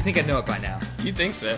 think I know it by now. You'd think so.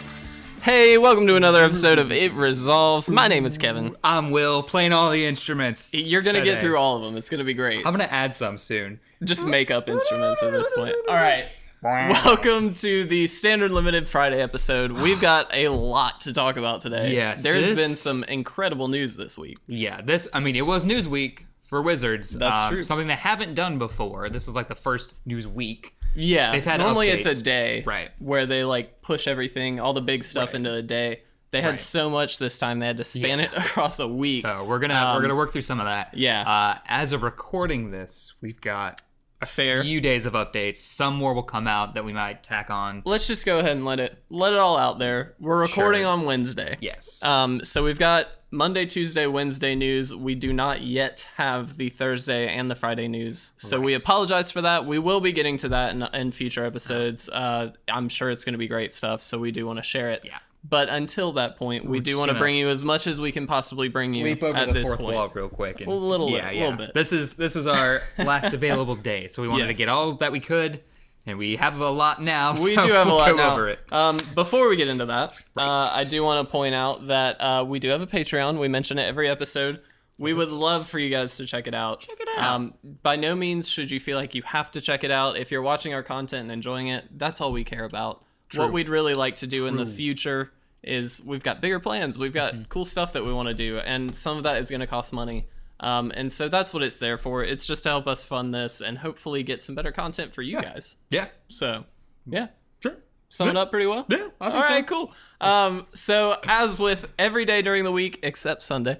Hey, welcome to another episode of It Resolves. My name is Kevin. I'm Will, playing all the instruments. You're going to get through all of them. It's going to be great. I'm going to add some soon. Just make up instruments at this point. All right. Welcome to the Standard Limited Friday episode. We've got a lot to talk about today. Yes. There's been some incredible news this week. Yeah, it was News Week for Wizards. That's true. Something they haven't done before. This was like the first News Week. Yeah, They've had normally updates. it's a day, right, where they like push everything, all the big stuff into a day. They had so much this time they had to span it across a week. So we're gonna work through some of that. Yeah. As of recording this, we've got a Fair. few days of updates. Some more will come out that we might tack on. Let's just go ahead and let it all out there. We're recording on Wednesday. Yes. So we've got Monday, Tuesday, Wednesday news. We do not yet have the Thursday and the Friday news. So we apologize for that. We will be getting to that in future episodes. I'm sure it's going to be great stuff, so we do want to share it. Yeah. But until that point, we do want to bring you as much as we can possibly bring you leap over at the this fourth point. wall real quick. And, A little bit. This was our last available day, so we wanted to get all that we could, and we have a lot now. We so do have a we'll lot go now. over it. Before we get into that, I do want to point out that we do have a Patreon. We mention it every episode. We would love for you guys to check it out. Check it out. By no means should you feel like you have to check it out. If you're watching our content and enjoying it, that's all we care about. True. What we'd really like to do in the future is we've got bigger plans. We've got cool stuff that we want to do, and some of that is going to cost money. And so that's what it's there for. It's just to help us fund this and hopefully get some better content for you guys. Yeah. So, yeah. Sure. Sum it up pretty well? Yeah, I think All right, cool. So as with every day during the week except Sunday,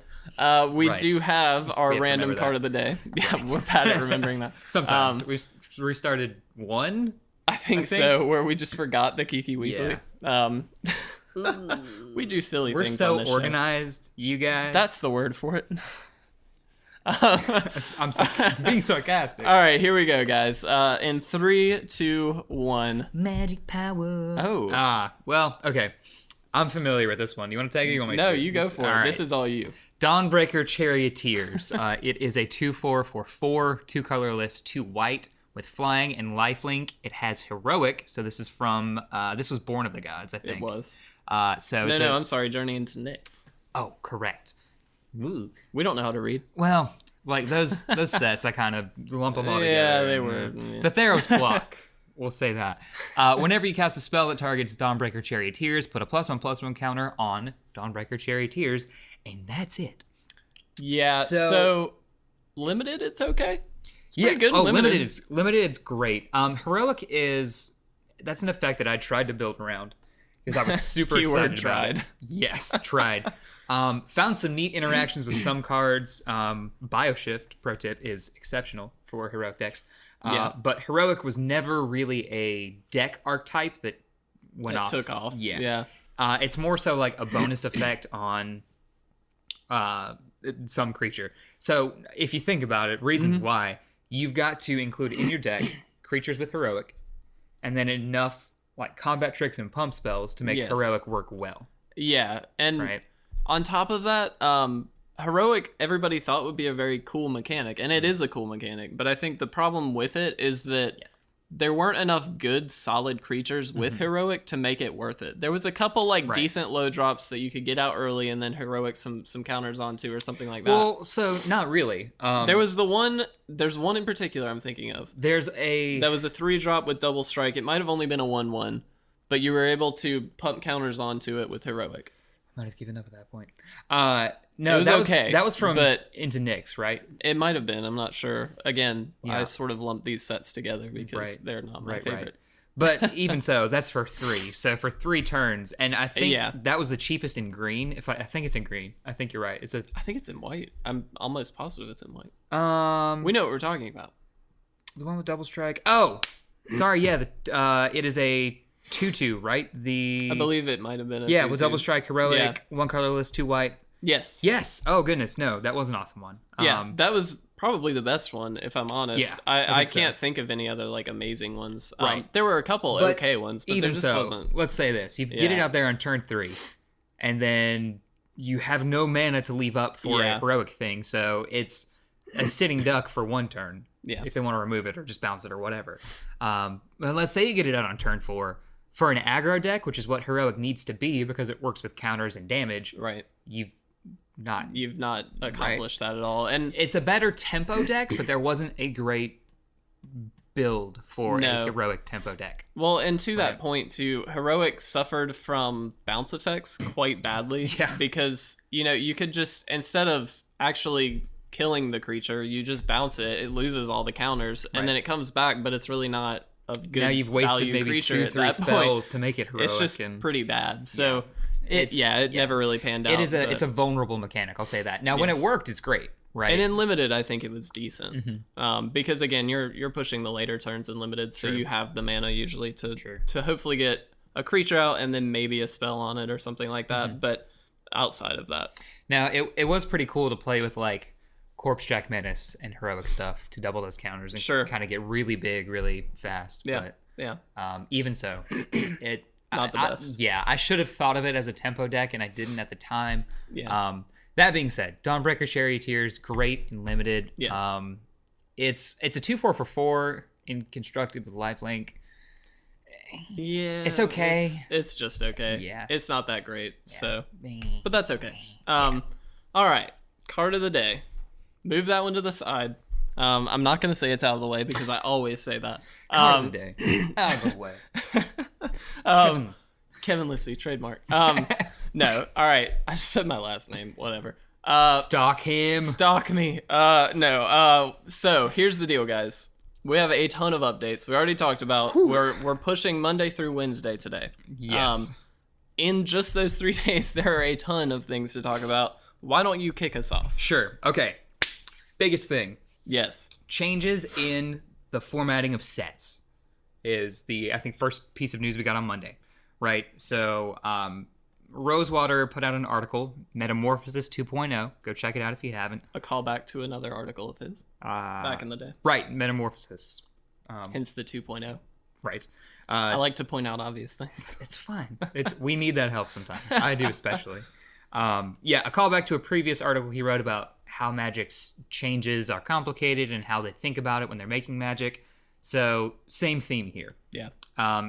we do have our random card of the day. Yeah, we're bad at remembering that. Sometimes. We've restarted one? I think so, where we just forgot the Kiki Weekly. Yeah. We do silly We're things so on this organized, you guys. That's the word for it. I'm being sarcastic. All right, here we go, guys. In 3, 2, 1. Magic power. Oh. Well, okay. I'm familiar with this one. You want to take it? You want me to? No, you go for it. Right. This is all you. Dawnbreaker Charioteers. It is a 2/4 for 4, 2 colorless, 2 white with flying and lifelink. It has heroic. So this is from. This was Born of the Gods, I think. It was. I'm sorry. Journey into Nyx. Oh, correct. Ooh. We don't know how to read. Well, like those sets, I kind of lump them all together. Yeah, they were. Yeah. The Theros block. We'll say that. Whenever you cast a spell that targets Dawnbreaker Charioteers, put a +1/+1 counter on Dawnbreaker Charioteers, and that's it. Yeah. So limited, it's okay. It's pretty good. Oh, limited is great. Heroic that's an effect that I tried to build around because I was super excited about it. Yes, tried. Found some neat interactions with some cards. Bioshift, pro tip, is exceptional for heroic decks. But heroic was never really a deck archetype that went off. Took off. Yeah. It's more so like a bonus effect on some creature. So if you think about it, reasons why, you've got to include in your deck creatures with heroic, and then enough like combat tricks and pump spells to make heroic work well. Yeah, and on top of that, heroic everybody thought would be a very cool mechanic, and it is a cool mechanic, but I think the problem with it is that there weren't enough good solid creatures with heroic to make it worth it. There was a couple decent low drops that you could get out early and then heroic some counters onto or something like that. Well, so not really. There's one in particular I'm thinking of. That was a 3-drop with double strike. It might have only been a 1/1, but you were able to pump counters onto it with heroic. Might have given up at that point. No, that was from Into Nyx, right? It might have been. I'm not sure. Again, I sort of lump these sets together because they're not my favorite. Right. But even so, that's for 3. So for 3 turns, and I think that was the cheapest in green. I think it's in green. I think you're right. I think it's in white. I'm almost positive it's in white. We know what we're talking about. The one with double strike. Oh, sorry. Yeah. It is a 2/2, right? I believe it might have been a 2/2. With double strike, heroic, 1 colorless, 2 white. Yes. Oh goodness, no, that was an awesome one. That was probably the best one, if I'm honest. Yeah, I can't think of any other amazing ones. Right. There were a couple okay ones, but even there just wasn't. Let's say this: you get it out there on turn 3, and then you have no mana to leave up for a heroic thing, so it's a sitting duck for 1 turn. If they want to remove it or just bounce it or whatever. But let's say you get it out on turn 4. for an aggro deck, which is what Heroic needs to be because it works with counters and damage, right? You've not accomplished that at all. And it's a better tempo deck, but there wasn't a great build for a Heroic tempo deck. Well, and to that point too, Heroic suffered from bounce effects quite badly. Because you could just, instead of actually killing the creature, you just bounce it loses all the counters, and then it comes back, but it's really not a good now you've wasted maybe 2-3 spells to make it Heroic. It's just pretty bad. So it never really panned out. It's a vulnerable mechanic, I'll say that. Now when it worked, it's great. Right. And in limited, I think it was decent. Because again, you're pushing the later turns in limited, so you have the mana usually to hopefully get a creature out and then maybe a spell on it or something like that. But outside of that, now it was pretty cool to play with like Corpse Jack Menace and Heroic stuff to double those counters and kind of get really big, really fast. But even so, not the best. I should have thought of it as a tempo deck, and I didn't at the time. That being said, Dawnbreaker Charioteers, great and limited. Yes. It's a 2/4 for 4 in constructed with lifelink. Yeah. It's okay. It's just okay. Yeah. It's not that great. Yeah. So, but that's okay. All right. Card of the day. Move that one to the side. I'm not going to say it's out of the way because I always say that. Card of the day. Out of the way. Kevin Lissy, trademark. No, all right. I just said my last name. Whatever. Stalk him. Stalk me. No. So here's the deal, guys. We have a ton of updates. We already talked about. We're pushing Monday through Wednesday today. Yes. In just those 3 days, there are a ton of things to talk about. Why don't you kick us off? Sure. Okay. Biggest thing. Yes. Changes in the formatting of sets is the, I think, first piece of news we got on Monday. Right. So, Rosewater put out an article, Metamorphosis 2.0. Go check it out if you haven't. A callback to another article of his back in the day. Right, Metamorphosis. Hence the 2.0. Right. I like to point out obvious things. It's fine. We need that help sometimes. I do especially. A callback to a previous article he wrote about how magic's changes are complicated and how they think about it when they're making magic. So, same theme here. Yeah.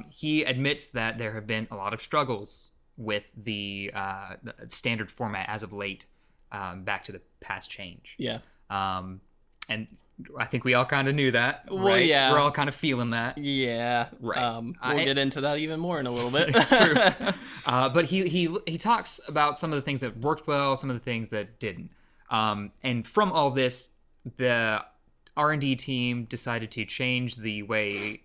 He admits that there have been a lot of struggles with the standard format as of late, back to the past change. Yeah. And I think we all kind of knew that. Well, right? yeah. We're all kind of feeling that. Yeah. Right. We'll get into that even more in a little bit. True. But he talks about some of the things that worked well, some of the things that didn't. And from all this, the R&D team decided to change the way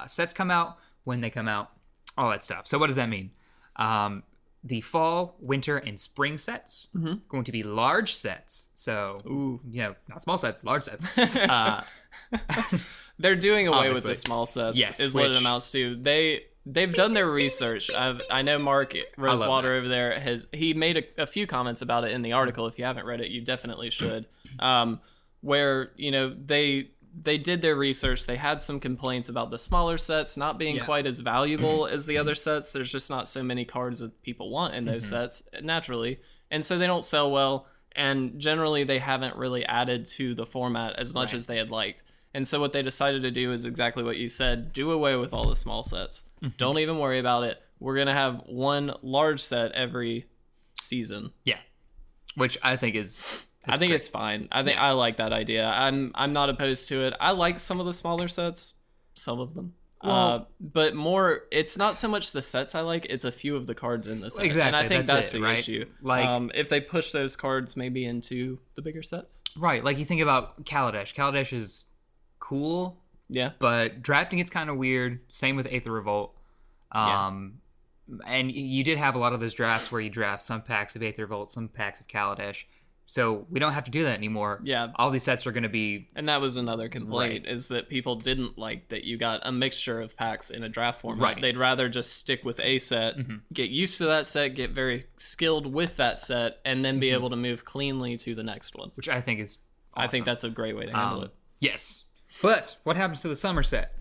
sets come out, when they come out, all that stuff. So what does that mean? The fall, winter, and spring sets going to be large sets. So, not small sets, large sets. They're doing away with the small sets. Yes, is what it amounts to. They've done their research. I know Mark Rosewater over there he made a few comments about it in the article. If you haven't read it, you definitely should. Where they did their research. They had some complaints about the smaller sets not being quite as valuable as the other sets. There's just not so many cards that people want in those sets naturally. And so they don't sell well. And generally they haven't really added to the format as much as they had liked. And so what they decided to do is exactly what you said. Do away with all the small sets. Don't even worry about it. We're going to have one large set every season. Yeah. Which I think is... I think it's fine. I like that idea. I'm not opposed to it. I like some of the smaller sets, some of them. Well, but more, it's not so much the sets I like, it's a few of the cards in the set. Exactly. And I think that's the right? issue. Like, if they push those cards maybe into the bigger sets. Right. Like you think about Kaladesh. Kaladesh is cool. Yeah. But drafting it's kind of weird. Same with Aether Revolt. And you did have a lot of those drafts where you draft some packs of Aether Revolt, some packs of Kaladesh. So we don't have to do that anymore. Yeah. All these sets are going to be... And that was another complaint, is that people didn't like that you got a mixture of packs in a draft format. Right. They'd rather just stick with a set, get used to that set, get very skilled with that set, and then be able to move cleanly to the next one. Which I think is awesome. I think that's a great way to handle it. Yes. But what happens to the summer set?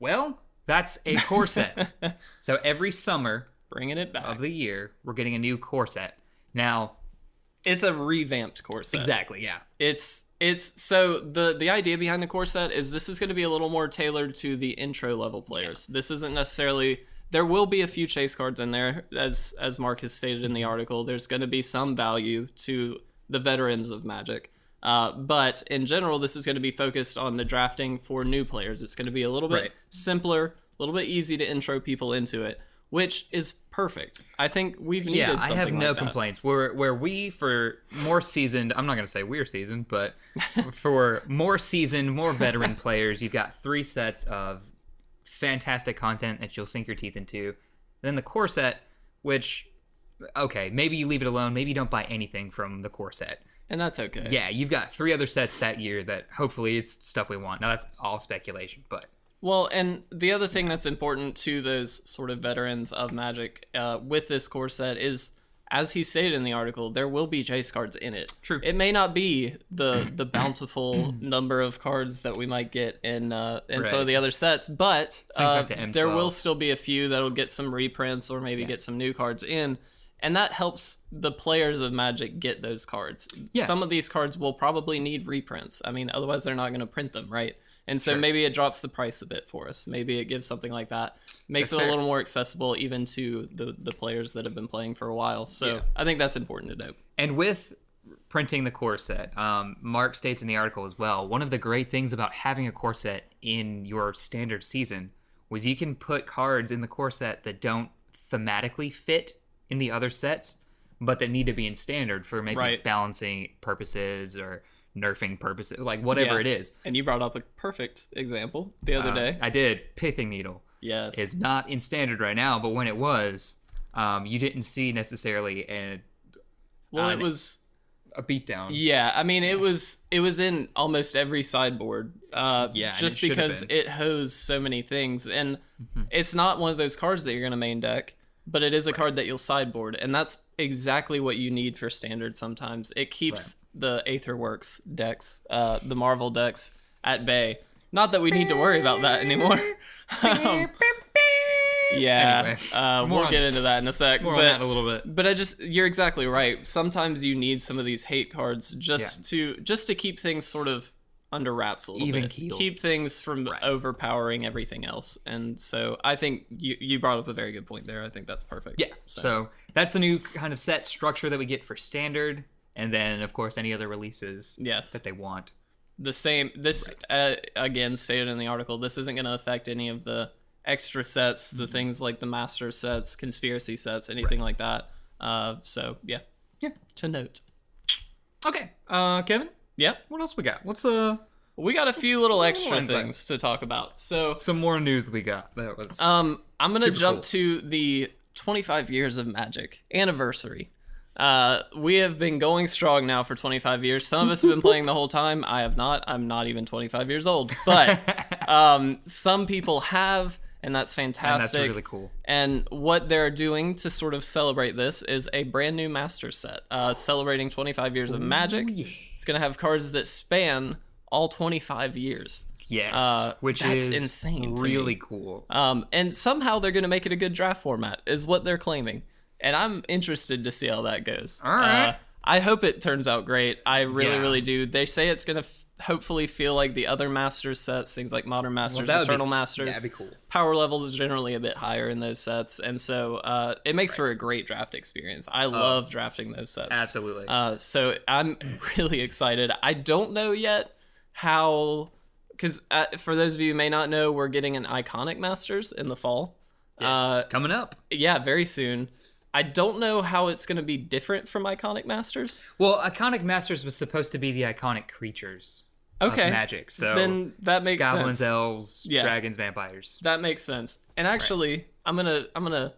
Well, that's a core set. So every summer... Bringing it back. Of the year, we're getting a new core set. Now... It's a revamped core set. Exactly, yeah. It's so the idea behind the core set is this is going to be a little more tailored to the intro level players. This isn't necessarily there will be a few chase cards in there, as Mark has stated in the article. There's going to be some value to the veterans of Magic. But in general, this is going to be focused on the drafting for new players. It's going to be a little bit simpler, a little bit easy to intro people into it, which is perfect. I think we've needed something like that. I have no complaints. Where we, for more seasoned, I'm not going to say we're seasoned, but for more seasoned, more veteran players, you've got 3 sets of fantastic content that you'll sink your teeth into. Then the core set, which, okay, maybe you leave it alone. Maybe you don't buy anything from the core set. And that's okay. Yeah, you've got 3 other sets that year that hopefully it's stuff we want. Now, that's all speculation, but... Well, and the other thing that's important to those sort of veterans of Magic with this core set is, as he stated in the article, there will be chase cards in it. True. It may not be the bountiful number of cards that we might get in some of the other sets, but there will still be a few that'll get some reprints or maybe get some new cards in, and that helps the players of Magic get those cards. Yeah. Some of these cards will probably need reprints. I mean, otherwise they're not going to print them, right? And so maybe it drops the price a bit for us. Maybe it gives something like that. Makes it a little more accessible even to the players that have been playing for a while. So I think that's important to note. And with printing the core set, Mark states in the article as well, one of the great things about having a core set in your standard season was you can put cards in the core set that don't thematically fit in the other sets, but that need to be in standard for maybe balancing purposes or nerfing purposes, like whatever it is. And you brought up a perfect example the other day. I did. Pithing Needle. Yes. It's not in standard right now, but when it was, you didn't see necessarily it was a beatdown. Yeah, I mean it was in almost every sideboard. Just because it hosed so many things, and it's not one of those cards that you're gonna main deck, but it is a card that you'll sideboard, and that's exactly what you need for standard sometimes. It keeps the Aetherworks decks, the Marvel decks, at bay. Not that we need to worry about that anymore. Anyway, we'll get into that in a sec. More on that in a little bit. But you're exactly right. Sometimes you need some of these hate cards just to keep things sort of under wraps a little bit. Keep things from overpowering everything else. And so I think you brought up a very good point there. I think that's perfect. Yeah. So that's the new kind of set structure that we get for standard. And then, of course, any other releases that they want. The same. This, again, stated in the article, this isn't going to affect any of the extra sets, the things like the master sets, conspiracy sets, anything like that. So, yeah. To note. Okay. Kevin? Yeah. What else we got? We got a few little extra things to talk about. So some more news we got. That was I'm gonna jump to the 25 years of Magic anniversary. We have been going strong now for 25 years. Some of us have been playing the whole time. I have not. I'm not even 25 years old. But some people have, and that's fantastic. And that's really cool. And what they're doing to sort of celebrate this is a brand new master set, celebrating 25 years of Magic. Yeah. It's going to have cards that span all 25 years. Yes, which that's is insane. Really cool. And somehow they're going to make it a good draft format, is what they're claiming. And I'm interested to see how that goes. All right. I hope it turns out great. I really do. They say it's going to hopefully feel like the other Masters sets, things like Modern Masters, Eternal Masters. Yeah, that'd be cool. Power levels is generally a bit higher in those sets. And so it makes for a great draft experience. I love drafting those sets. Absolutely. So I'm really excited. I don't know yet how... Because for those of you who may not know, we're getting an Iconic Masters in the fall. Yes, coming up. Yeah, very soon. I don't know how it's going to be different from Iconic Masters. Well, Iconic Masters was supposed to be the iconic creatures of Magic. So then that makes goblins, sense. elves, dragons, vampires. That makes sense. And actually, I'm gonna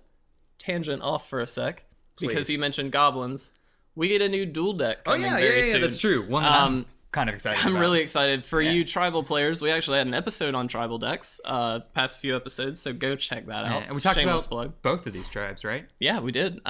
tangent off for a sec because you mentioned goblins. We get a new duel deck coming very soon. That's true. One that I'm kind of excited about. I'm really excited. For you tribal players, we actually had an episode on tribal decks, past few episodes, so go check that out. And we talked about both of these tribes, right? Yeah, we did.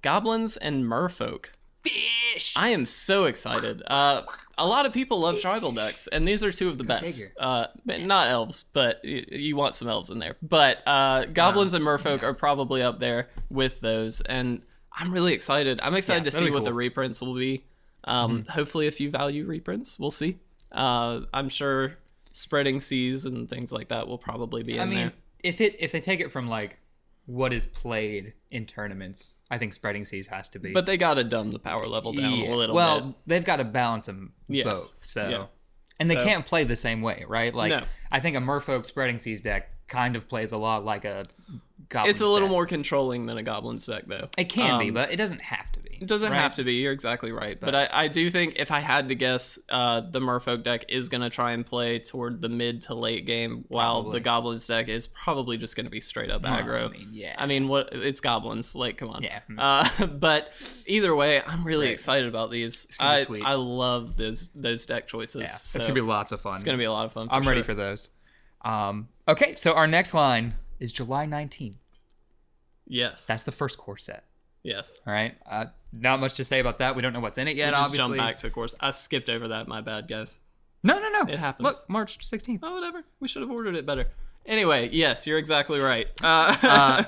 Goblins and merfolk. Fish! I am so excited. A lot of people love tribal decks, and these are two of the best. Not elves, but you want some elves in there. But goblins and merfolk are probably up there with those, and I'm really excited. I'm excited to see what the reprints will be. Hopefully a few value reprints. We'll see. I'm sure spreading seas and things like that will probably be in there. If they take it from like what is played in tournaments, I think Spreading Seas has to be. But they gotta dumb the power level down a little bit. Well, they've got to balance them both. So, yeah. And they can't play the same way, right? Like, no. I think a Merfolk Spreading Seas deck kind of plays a lot like a Goblin It's a little more controlling than a Goblin deck, though. It can be, but it doesn't have to be. It doesn't have to be. You're exactly right. But I do think if I had to guess, the Merfolk deck is going to try and play toward the mid to late game, while the Goblins deck is probably just going to be straight up aggro. I mean, what? It's Goblins. Like, come on. Yeah. But either way, I'm really excited about these. I love those deck choices. Yeah, it's going to be lots of fun. It's going to be a lot of fun. I'm ready for those. Okay, so our next line is July 19th. Yes. That's the first core set. Yes. All right. Not much to say about that. We don't know what's in it yet, obviously. Jump back to course. I skipped over that. My bad, guys. No. It happens. Look, March 16th. Oh, whatever. We should have ordered it better. Anyway, yes, you're exactly right. Oh,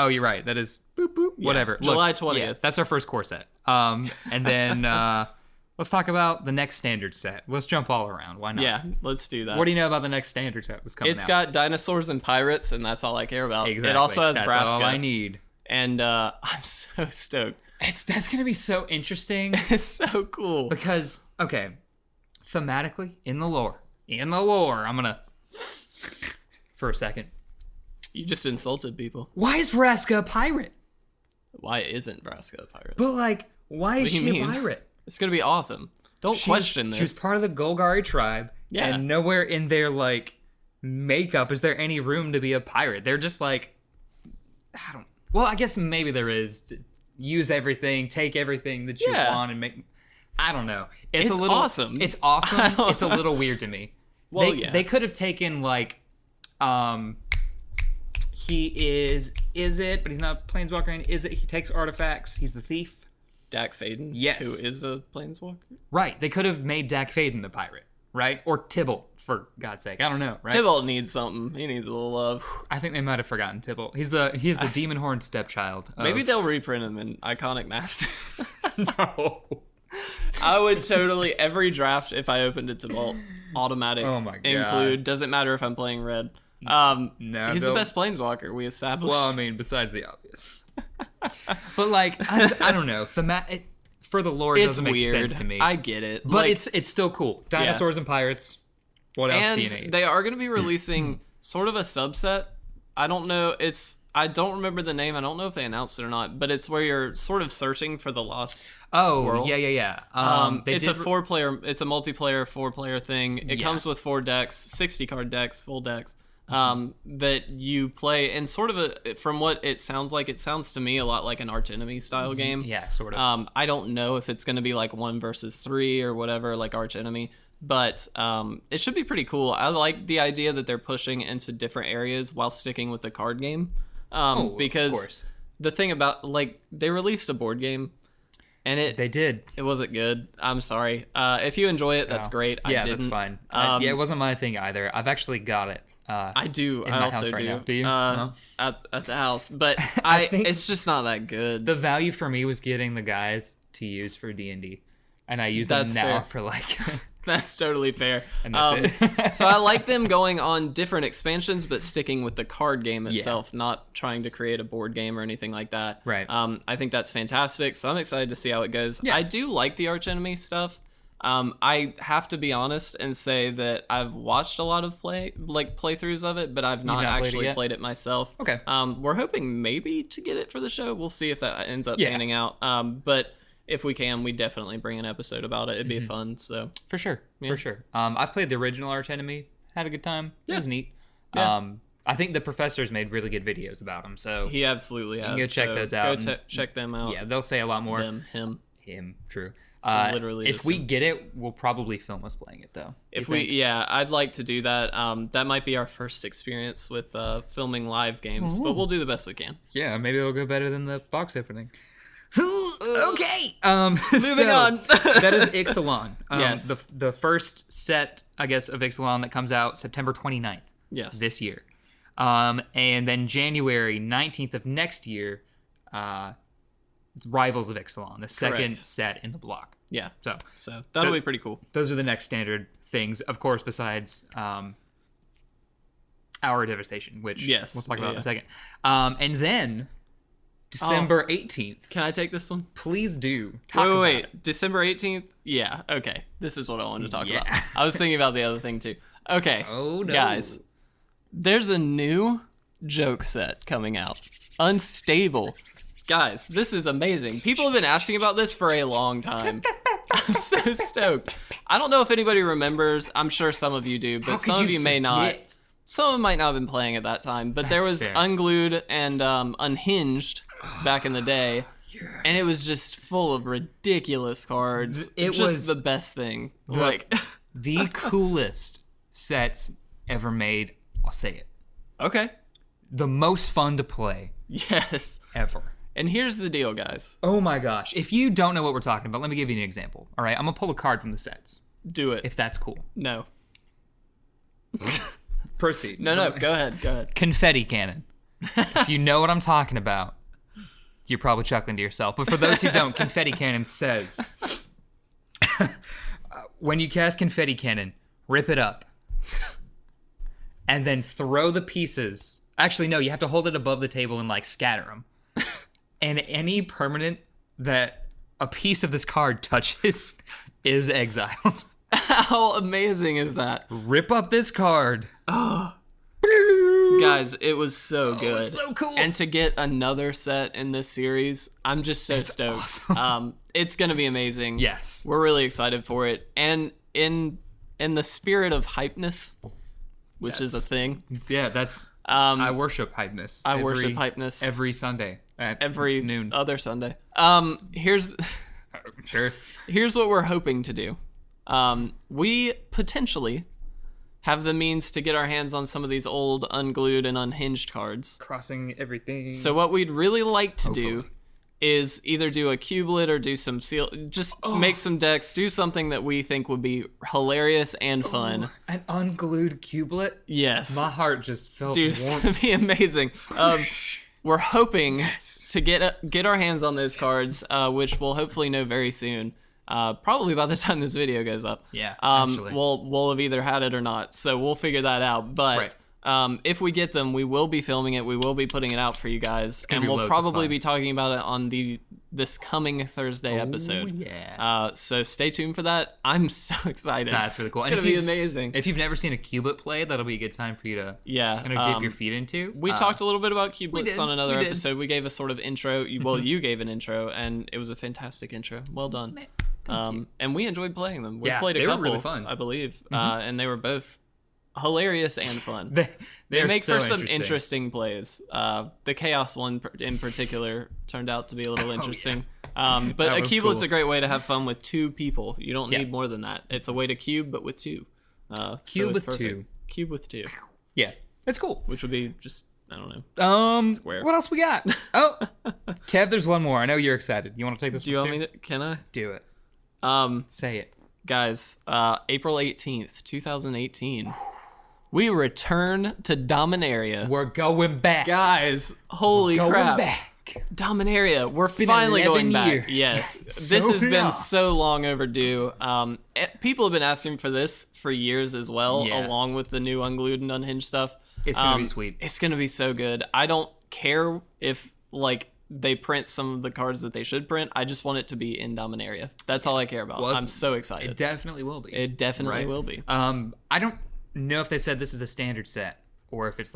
you're right. That is boop, boop, whatever. July 20th. Yeah, that's our first core set. And then let's talk about the next standard set. Let's jump all around. Why not? Yeah, let's do that. What do you know about the next standard set that's coming out? It's got dinosaurs and pirates, and that's all I care about. Exactly. It also has That's Braska. all I need. And I'm so stoked. That's going to be so interesting. It's so cool. Because, okay, thematically, in the lore, I'm going to, for a second. You just insulted people. Why is Vraska a pirate? Why isn't Vraska a pirate? But, like, why is she a pirate? It's going to be awesome. Don't question this. She was part of the Golgari tribe. Yeah. And nowhere in their, like, makeup is there any room to be a pirate. They're just, like, well, I guess maybe there is. Use everything, take everything that you want, and make. I don't know. It's a little awesome. It's awesome. It's a little weird to me. Well, they could have taken like, he is it? But he's not a planeswalker. And is it? He takes artifacts. He's the thief. Dak Faden. Yes. Who is a planeswalker? Right. They could have made Dak Faden the pirate. Right? Or Tybalt, for God's sake. I don't know, right? Tybalt needs something. He needs a little love. I think they might have forgotten Tybalt. He's the Demon Horn stepchild. Maybe they'll reprint him in Iconic Masters. No. I would totally, every draft, if I opened a Tybalt, automatic include. Doesn't matter if I'm playing red. No, he's the best planeswalker we established. Well, I mean, besides the obvious. But, like, I don't know. For the lore, it doesn't make sense to me. I get it. But like, it's still cool. Dinosaurs and pirates. What else do you need? They are going to be releasing sort of a subset. I don't know. I don't remember the name. I don't know if they announced it or not. But it's where you're sort of searching for the lost world. Yeah. It's a 4-player. It's a multiplayer 4-player thing. It comes with 4 decks, 60 card decks, full decks. That you play, and sort of from what it sounds to me a lot like an Arch Enemy style game. Yeah, sort of. I don't know if it's going to be like 1 versus 3 or whatever, like Arch Enemy, but it should be pretty cool. I like the idea that they're pushing into different areas while sticking with the card game. Because of course. The thing about, like, they released a board game. And they did. It wasn't good. I'm sorry. If you enjoy it, that's great. Yeah, that's fine. It wasn't my thing either. I've actually got it. I do. I also do. Now. Do you? At the house, but I think it's just not that good. The value for me was getting the guys to use for D&D, and I use them now for like. That's totally fair. And that's it. So I like them going on different expansions, but sticking with the card game itself, not trying to create a board game or anything like that. Right. I think that's fantastic. So I'm excited to see how it goes. Yeah. I do like the Arch Enemy stuff. I have to be honest and say that I've watched a lot of playthroughs of it, but I've not actually played it myself. Okay. We're hoping maybe to get it for the show. We'll see if that ends up panning out. But if we can, we definitely bring an episode about it. It'd be fun. So for sure. I've played the original Arch Enemy. Had a good time. It was neat. Yeah. I think the professor's made really good videos about him. So he absolutely has. You can go check those out. Go check them out. Yeah, they'll say a lot more. Him. True. Literally if we get it, we'll probably film us playing it though. I'd like to do that. That might be our first experience with filming live games, but we'll do the best we can. Yeah, maybe it'll go better than the box opening. Okay. Moving on. That is Ixalan. Yes. The first set, I guess, of Ixalan that comes out September 29th. Yes. This year. And then January 19th of next year, it's Rivals of Ixalan, the second set in the block. Yeah. So that'll be pretty cool. Those are the next standard things, of course, besides Tower Devastation, which yes, we'll talk about in a second. And then December 18th. Can I take this one? Please do. Wait. December 18th? Yeah, okay. This is what I wanted to talk about. I was thinking about the other thing too. Okay, oh, no. guys, there's a new joke set coming out. Unstable. Guys, this is amazing. People have been asking about this for a long time. I'm so stoked. I don't know if anybody remembers. I'm sure some of you do, but some of you may not. Some of them might not have been playing at that time. But there was Unglued and Unhinged back in the day. And it was just full of ridiculous cards. It was just the best thing. The coolest sets ever made. I'll say it. Okay. The most fun to play. Yes. Ever. And here's the deal, guys. Oh my gosh. If you don't know what we're talking about, let me give you an example. All right, I'm going to pull a card from the sets. Do it. If that's cool. No. Proceed. No, go ahead. Confetti cannon. If you know what I'm talking about, you're probably chuckling to yourself. But for those who don't, confetti cannon says, when you cast confetti cannon, rip it up. And then throw the pieces. Actually, no, you have to hold it above the table and scatter them. And any permanent that a piece of this card touches is exiled. How amazing is that? Rip up this card. Oh. Guys, it was so good. It's so cool. And to get another set in this series, I'm just so stoked. Awesome. It's going to be amazing. Yes. We're really excited for it. And in the spirit of hypeness, which is a thing. Yeah, that's... I worship hypeness. I worship hypeness. Every Sunday at every noon. Other Sunday. Here's what we're hoping to do. We potentially have the means to get our hands on some of these old Unglued and Unhinged cards. Crossing everything. So what we'd really like to do is either do a cubelet or do some seal, just make some decks, do something that we think would be hilarious and fun. An unglued cubelet? Yes. My heart just felt warm. It's gonna be amazing. We're hoping to get our hands on those cards, which we'll hopefully know very soon. Probably by the time this video goes up. Yeah, actually. We'll have either had it or not, so we'll figure that out. But if we get them, we will be filming it. We will be putting it out for you guys, and we'll probably be talking about it on this coming Thursday episode. Yeah. So stay tuned for that. I'm so excited. That's really cool. It's gonna be amazing. If you've never seen a cublet play, that'll be a good time for you to kind of dip your feet into. We talked a little bit about cublets on another episode. We gave a sort of intro. Well, you gave an intro, and it was a fantastic intro. Well done. And we enjoyed playing them. We played a couple, were really fun. I believe, and they were both hilarious and fun. they make so for some interesting plays. The Chaos one in particular turned out to be a little interesting. But a cubelet's a great way to have fun with two people. You don't need more than that. It's a way to cube, but with two. Cube with two. Cube with two. Yeah, it's cool. Which would be just, I don't know. Square. What else we got? Oh, Kev, there's one more. I know you're excited. You want to take this? Do you want me to? Can I? Do it. Say it. Guys, April 18th, 2018. We return to Dominaria. We're going back. Guys, holy crap. Going back. Dominaria. We're finally going back. Yes. This has been so long overdue. People have been asking for this for years as well, along with the new Unglued and Unhinged stuff. It's going to be sweet. It's going to be so good. I don't care if, they print some of the cards that they should print. I just want it to be in Dominaria. That's all I care about. Well, I'm so excited. It definitely will be. It definitely will be. I don't know if they said this is a standard set or if it's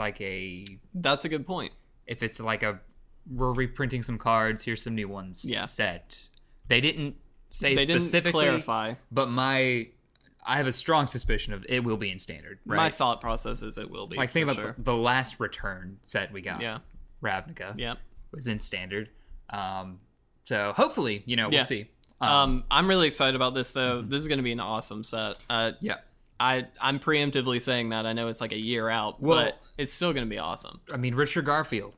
That's a good point. If it's we're reprinting some cards, here's some new ones set. They didn't say specifically. Didn't clarify. But I have a strong suspicion of it will be in standard. Right? My thought process is it will be. Think about the last return set we got. Yeah. Ravnica. Yeah. Was in standard. So hopefully, we'll see. I'm really excited about this though. This is going to be an awesome set. I'm preemptively saying that. I know it's a year out, but it's still going to be awesome. I mean, Richard Garfield.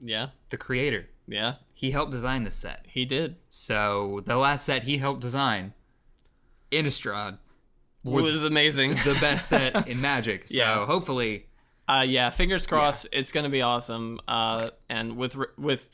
Yeah. The creator. Yeah. He helped design this set. He did. So the last set he helped design, Innistrad, was amazing. The best set in Magic. So hopefully Yeah, fingers crossed. It's gonna be awesome. And with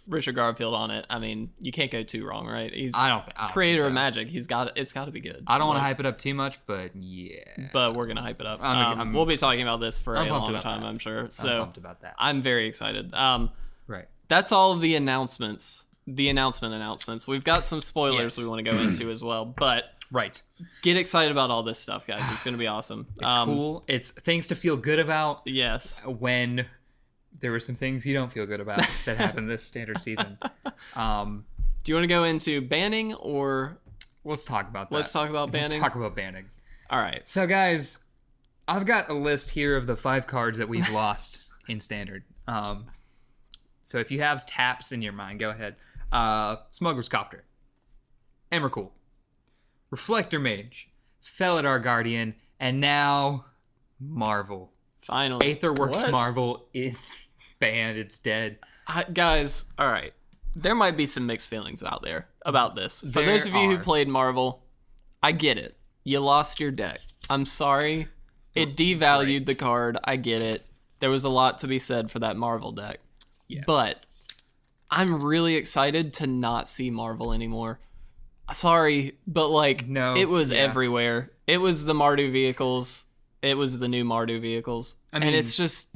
Richard Garfield on it, I mean, you can't go too wrong, right? He's I don't creator think so. of magic. It's got to be good. I don't want to hype it up too much, but yeah. But we're gonna hype it up. I'm we'll be talking about this for a long time, that. I'm sure. So I'm pumped about that. I'm very excited. Right. That's all of the announcements. The announcements. We've got some spoilers we want to go into as well, but. Right. Get excited about all this stuff, guys. It's going to be awesome. It's cool. It's things to feel good about. Yes. When there were some things you don't feel good about that happened this standard season. Do you want to go into banning or... Let's talk about that. Let's talk about banning. Let's talk about banning. All right. So, guys, I've got a list here of the 5 cards that we've lost in standard. So if you have taps in your mind, go ahead. Smuggler's Copter. Emrakul. Reflector Mage, Felidar Guardian, and now Marvel. Finally. Aetherworks Marvel is banned. It's dead. Guys, all right. There might be some mixed feelings out there about this. For those of you who played Marvel, I get it. You lost your deck. I'm sorry. It devalued the card. I get it. There was a lot to be said for that Marvel deck. Yes. But I'm really excited to not see Marvel anymore. Sorry, but it was everywhere. It was the Mardu vehicles. It was the new Mardu vehicles. And it's just,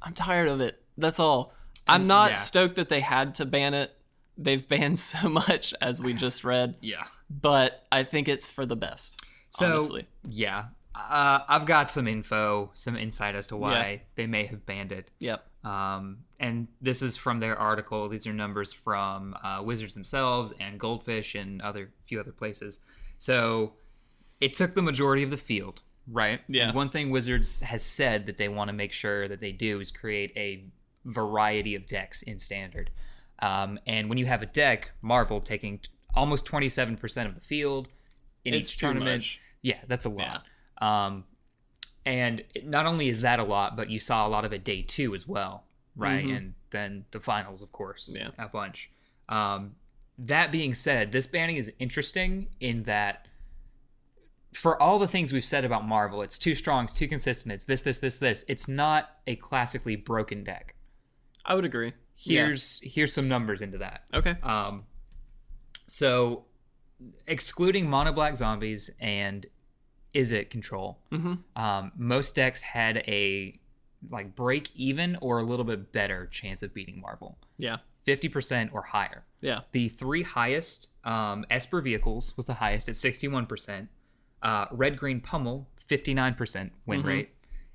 I'm tired of it. That's all. I'm not stoked that they had to ban it. They've banned so much, as we just read. Yeah. But I think it's for the best, honestly. Yeah. I've got some info, some insight as to why they may have banned it. Yep. And this is from their article. These are numbers from Wizards themselves and Goldfish and few other places. So it took the majority of the field, right? Yeah. And one thing Wizards has said that they want to make sure that they do is create a variety of decks in Standard. And when you have a deck, Marvel taking almost 27% of the field in each tournament. Much. Yeah, that's a lot. Yeah. And not only is that a lot, but you saw a lot of it day 2 as well, right? Mm-hmm. And then the finals, of course, a bunch. That being said, this banning is interesting in that for all the things we've said about Marvel, it's too strong, it's too consistent, it's this. It's not a classically broken deck. I would agree. Here's some numbers into that. Okay. So excluding mono black zombies and Izzet control, most decks had a break even or a little bit better chance of beating Marvel. Yeah. 50% or higher. Yeah. The 3 highest, Esper Vehicles was the highest at 61%. Red Green Pummel, 59% win rate.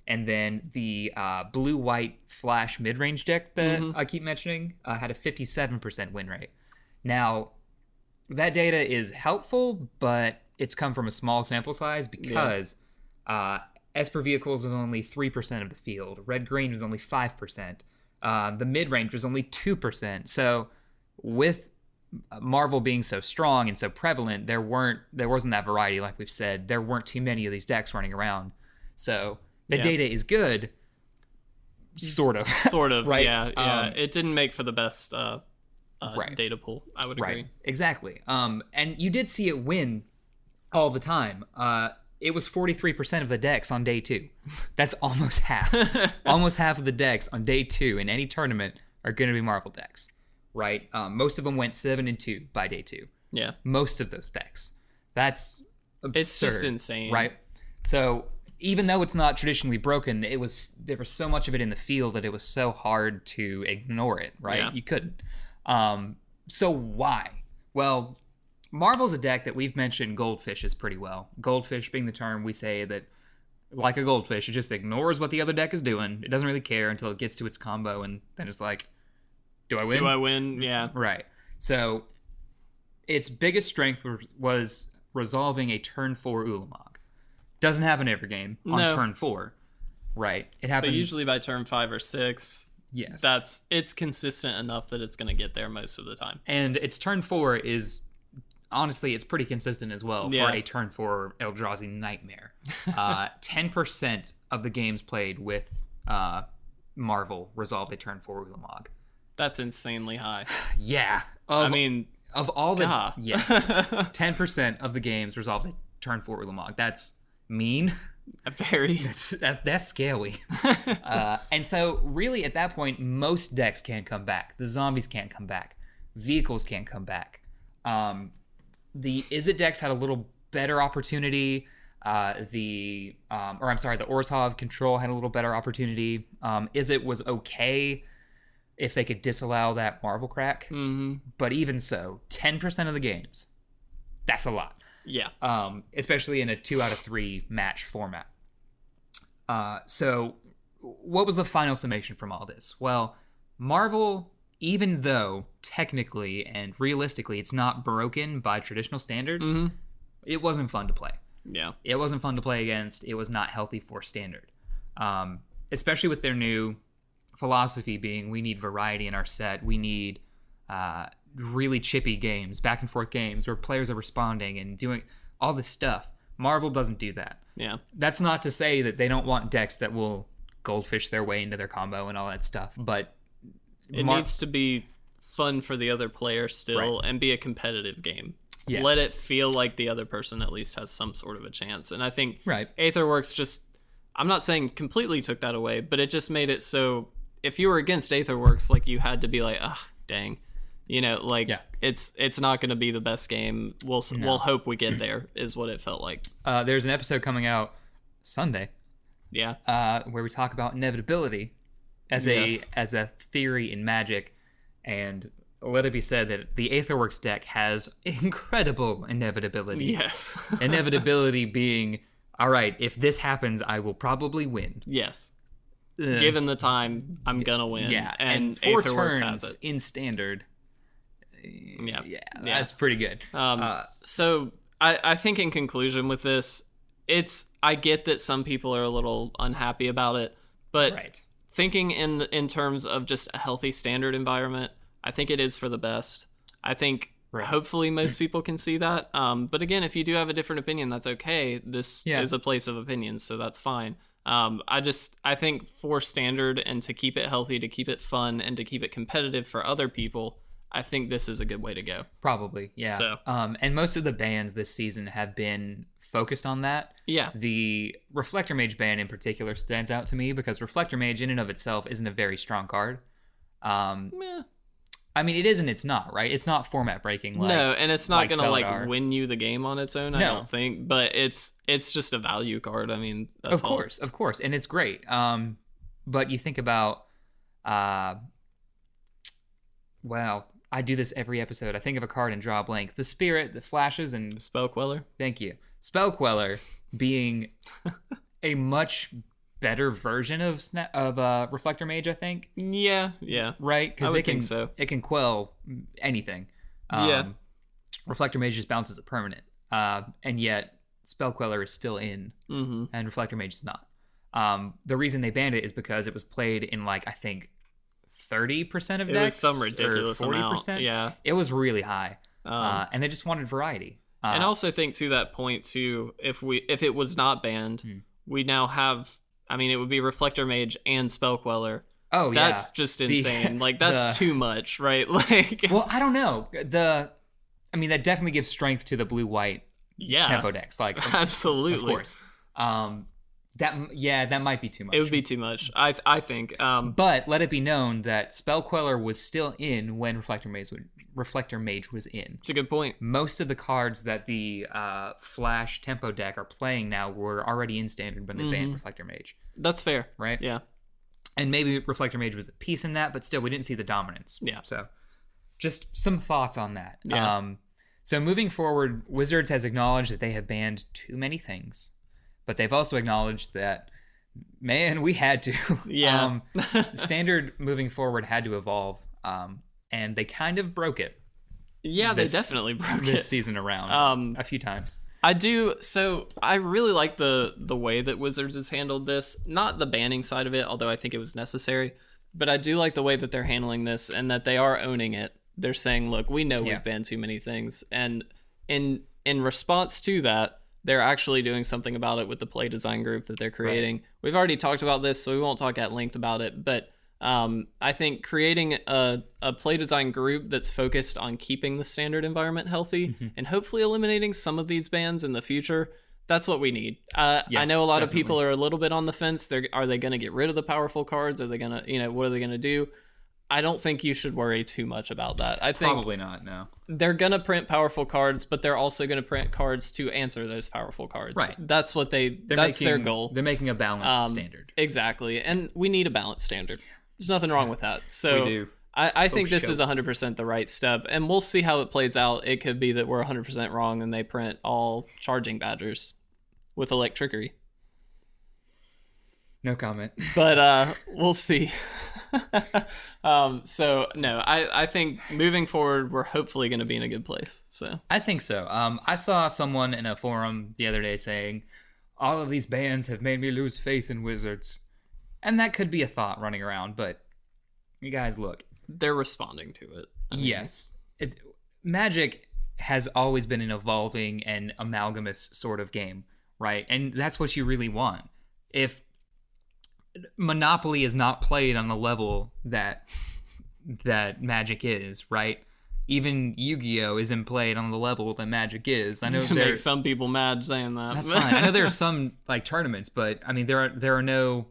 And then the blue-white Flash mid-range deck that I keep mentioning had a 57% win rate. Now, that data is helpful, but it's come from a small sample size because Esper Vehicles was only 3% of the field. Red Green was only 5%. The mid-range was only 2%. So with Marvel being so strong and so prevalent, there wasn't that variety, like we've said. There weren't too many of these decks running around. So the data is good, sort of. Sort of, right? Yeah. It didn't make for the best data pool, I would agree. Right, exactly. And you did see it win all the time. It was 43% of the decks on day 2. That's almost half. Almost half of the decks on day 2 in any tournament are going to be Marvel decks, right? Most of them went 7-2 by day 2. Yeah. Most of those decks. That's absurd. It's just insane. Right? So even though it's not traditionally broken, there was so much of it in the field that it was so hard to ignore it, right? Yeah. You couldn't. So why? Well, Marvel's a deck that we've mentioned goldfishes pretty well. Goldfish being the term we say that, like a goldfish, it just ignores what the other deck is doing. It doesn't really care until it gets to its combo, and then it's like, do I win? Do I win? Yeah. Right. So its biggest strength was resolving a turn 4 Ulamog. Doesn't happen every game on turn 4. Right. It happens. But usually by turn 5 or 6. Yes. It's consistent enough that it's going to get there most of the time. And its turn 4 is, honestly, it's pretty consistent as well for a turn 4 Eldrazi Nightmare. 10% of the games played with Marvel resolved a turn 4 Ulamog. That's insanely high. Yeah. Of all the... Yes. 10% of the games resolved a turn 4 Ulamog. That's mean. Very. That's scary. And so really at that point, most decks can't come back. The zombies can't come back. Vehicles can't come back. The Izzet decks had a little better opportunity. The Orzhov control had a little better opportunity. Izzet was okay if they could disallow that Marvel crack. Mm-hmm. But even so, 10% of the games, that's a lot. Yeah. Especially in a 2 out of 3 match format. So what was the final summation from all this? Well, Marvel, even though technically and realistically it's not broken by traditional standards, it wasn't fun to play. Yeah. It wasn't fun to play against. It was not healthy for standard. Especially with their new philosophy being we need variety in our set. We need really chippy games, back and forth games where players are responding and doing all this stuff. Marvel doesn't do that. Yeah. That's not to say that they don't want decks that will goldfish their way into their combo and all that stuff, but it needs to be fun for the other player still, and be a competitive game. Yes. Let it feel like the other person at least has some sort of a chance. And I think Right. Aetherworks just, I'm not saying completely took that away, but it just made it so if you were against Aetherworks, like you had to be like, ah, dang, you know, like it's not going to be the best game. We'll hope we get there is what it felt like. There's an episode coming out Sunday. Yeah. Where we talk about inevitability as a theory in Magic, and let it be said that the Aetherworks deck has incredible inevitability. Yes. Inevitability being, all right, if this happens, I will probably win. Yes. Given the time, I'm gonna win. Yeah, and 4 Aetherworks turns has it. in standard. Yeah, that's pretty good. So I think in conclusion with this, I get that some people are a little unhappy about it, but thinking in terms of just a healthy standard environment, I think it is for the best. I think hopefully most people can see that. But again, if you do have a different opinion, that's okay. This is a place of opinions, so that's fine. I think for standard and to keep it healthy, to keep it fun, and to keep it competitive for other people, I think this is a good way to go. Probably, yeah. So. And most of the bans this season have been focused on that. Yeah. The Reflector Mage ban in particular stands out to me because Reflector Mage in and of itself isn't a very strong card. I mean, it is and it's not, right? It's not format breaking. No, and it's not going to win you the game on its own, I don't think. But it's just a value card. I mean, that's of course. And it's great. But you think about, wow, I do this every episode. I think of a card and draw a blank. The Spirit, the flashes, and... Spellqueller. Thank you. Spellqueller being a much better version of Reflector Mage, I think. Yeah. Right? Because it can quell anything. Yeah. Reflector Mage just bounces a permanent. And yet, Spellqueller is still in, and Reflector Mage is not. The reason they banned it is because it was played in, like, I think, 30% of decks. It was some ridiculous 40%. Amount. Yeah. It was really high. And they just wanted variety. And I also think to that point, too, if it was not banned, we now have... I mean, it would be Reflector Mage and Spellqueller. Oh, yeah. That's just insane. That's too much, right? Well, I don't know. That definitely gives strength to the blue-white tempo decks. Absolutely. Of course. That might be too much. It would be too much, I think. But let it be known that Spellqueller was still in when Reflector Mage was in. It's a good point. Most of the cards that the Flash tempo deck are playing now were already in standard when they banned Reflector Mage. That's fair. Right? Yeah. And maybe Reflector Mage was a piece in that, but still, we didn't see the dominance. Yeah. So, just some thoughts on that. Yeah. So, moving forward, Wizards has acknowledged that they have banned too many things. But they've also acknowledged that, man, we had to. Yeah. Standard moving forward had to evolve. And they kind of broke it. Yeah, they definitely broke it. This season around a few times. I do. So I really like the way that Wizards has handled this. Not the banning side of it, although I think it was necessary. But I do like the way that they're handling this and that they are owning it. They're saying, look, we know we've banned too many things. And in response to that, they're actually doing something about it with the play design group that they're creating. Right. We've already talked about this, so we won't talk at length about it. But I think creating a play design group that's focused on keeping the standard environment healthy and hopefully eliminating some of these bans in the future, That's what we need. I know a lot of people are a little bit on the fence. Are they going to get rid of the powerful cards? Are they going to, what are they going to do? I don't think you should worry too much about that. I think probably not. No, they're going to print powerful cards, but they're also going to print cards to answer those powerful cards. Right. That's what that's their goal. They're making a balanced standard. Exactly. And we need a balanced standard. There's nothing wrong with that. So we do. I think this is 100% the right step, and we'll see how it plays out. It could be that we're 100% wrong and they print all charging badgers with electricity. No comment. But we'll see. So no, I think moving forward, we're hopefully going to be in a good place. So I think so. I saw someone in a forum the other day saying, all of these bans have made me lose faith in Wizards. And that could be a thought running around, but you guys look. They're responding to it. Yes. Magic has always been an evolving and amalgamous sort of game, right? And that's what you really want. If Monopoly is not played on the level that Magic is, right? Even Yu-Gi-Oh! Isn't played on the level that Magic is. I know there make some people mad saying that. That's fine. I know there are some like tournaments, but I mean there are no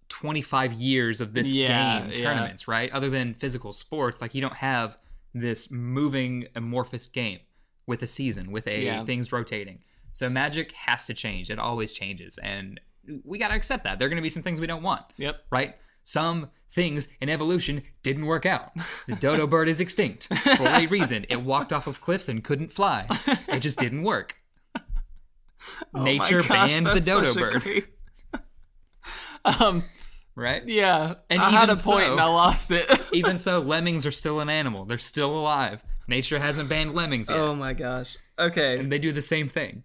25 years of this game tournaments, right? Other than physical sports, like you don't have this moving amorphous game with a season, with things rotating. So Magic has to change. It always changes, and we got to accept that. There are going to be some things we don't want. Yep. Right? Some things in evolution didn't work out. The dodo bird is extinct for a reason. It walked off of cliffs and couldn't fly. It just didn't work. Nature banned the dodo bird. Right? Yeah. And I had a point and I lost it. Even so, lemmings are still an animal. They're still alive. Nature hasn't banned lemmings yet. Oh my gosh. Okay. And they do the same thing.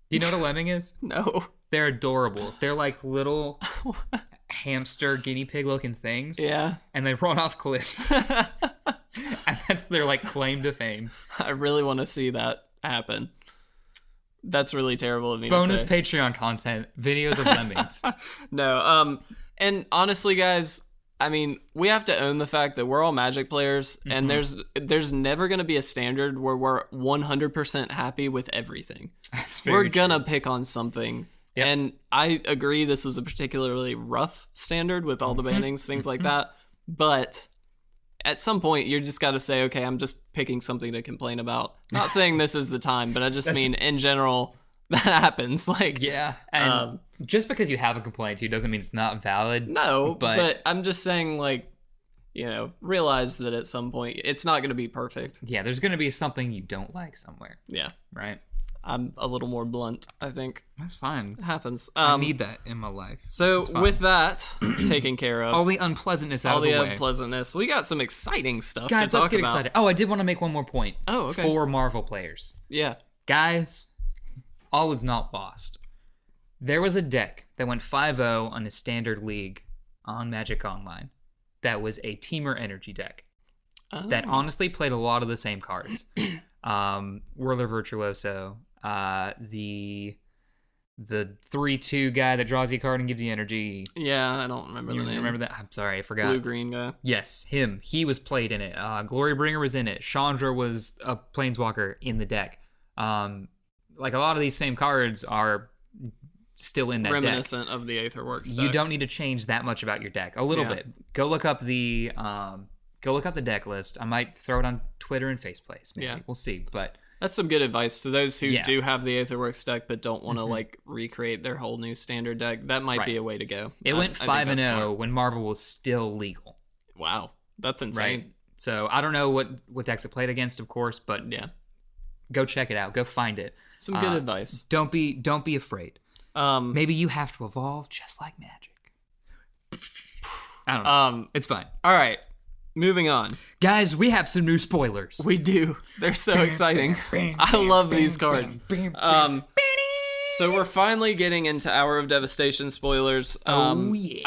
Do you know what a lemming is? No. They're adorable. They're like little hamster guinea pig looking things. Yeah. And they run off cliffs. And that's their like claim to fame. I really want to see that happen. That's really terrible of me Bonus to say. Patreon content, videos of lemmings. No, and honestly, guys, I mean, we have to own the fact that we're all Magic players, and there's never going to be a standard where we're 100% happy with everything. We're gonna pick on something. Yep. And I agree this was a particularly rough standard with all the bannings, things like that. But at some point, you just got to say, okay, I'm just picking something to complain about. Not saying this is the time, but I just mean in general, that happens. Like, yeah. And just because you have a complaint to you doesn't mean it's not valid. No, but I'm just saying, like, realize that at some point, it's not going to be perfect. Yeah, there's going to be something you don't like somewhere. Yeah. Right? I'm a little more blunt, I think. That's fine. It happens. I need that in my life. So with that taken care of, all the unpleasantness out of the way. All the unpleasantness. We got some exciting stuff to talk about. Guys, let's get excited. Oh, I did want to make one more point. Oh, okay. For Marvel players. Yeah. Guys, all is not lost. There was a deck that went 5-0 on a standard league on Magic Online that was a Teamer Energy deck that honestly played a lot of the same cards. Whirler Virtuoso, the 3/2 guy that draws you a card and gives you energy. Yeah, I don't remember the name. Remember that? I'm sorry, I forgot. Blue-green guy. Yes, him. He was played in it. Glorybringer was in it. Chandra was a Planeswalker in the deck. Like a lot of these same cards are still in that reminiscent deck. Of the Aetherworks deck. You don't need to change that much about your deck. A little bit. Go look up the deck list. I might throw it on Twitter and Faceplace. Maybe. Yeah. We'll see. But that's some good advice to those who do have the Aetherworks deck but don't want to like recreate their whole new standard deck. That might be a way to go. It went 5-0 when Marvel was still legal. Wow, that's insane. Right. So I don't know what decks it played against, of course, but yeah, go check it out. Go find it. Some good advice. Don't be afraid. Maybe you have to evolve just like Magic. I don't know. It's fine. All right. Moving on. Guys, we have some new spoilers. We do. They're so exciting. I love these cards. So we're finally getting into Hour of Devastation spoilers. I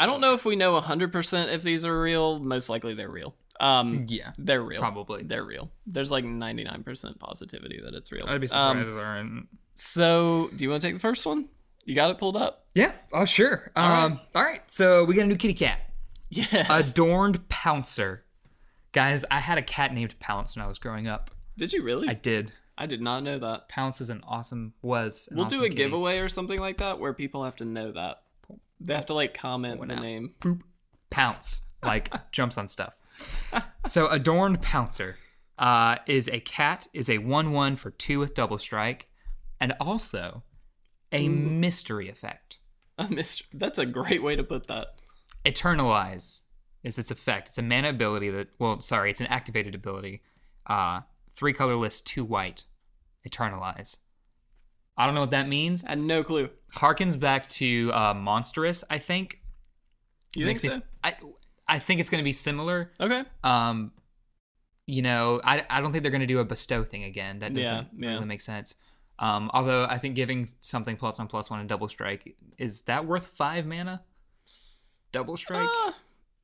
don't know if we know 100% if these are real. Most likely they're real. Yeah. They're real. Probably. They're real. There's like 99% positivity that it's real. I'd be surprised if there aren't. So, do you want to take the first one? You got it pulled up? Yeah. Oh, sure. All right. So we got a new kitty cat. Yes. Adorned Pouncer. Guys, I had a cat named Pounce when I was growing up. Did you really? I did. I did not know that. Pounce is an awesome We'll do a kitty. giveaway or something like that where people have to know that. They have to like comment the name. Boop. Pounce, like jumps on stuff. So Adorned Pouncer is a cat, is a 1/1 for 2 with double strike, and also a mystery effect. That's a great way to put that. Eternalize is its effect. It's a mana ability it's an activated ability. 3 colorless, 2 white. Eternalize. I don't know what that means. I had no clue. Harkens back to Monstrous, I think. You think so? I think it's going to be similar. Okay. You know, I don't think they're going to do a bestow thing again. That doesn't really make sense. Although I think giving something +1/+1 and double strike, is that worth 5 mana? Double strike?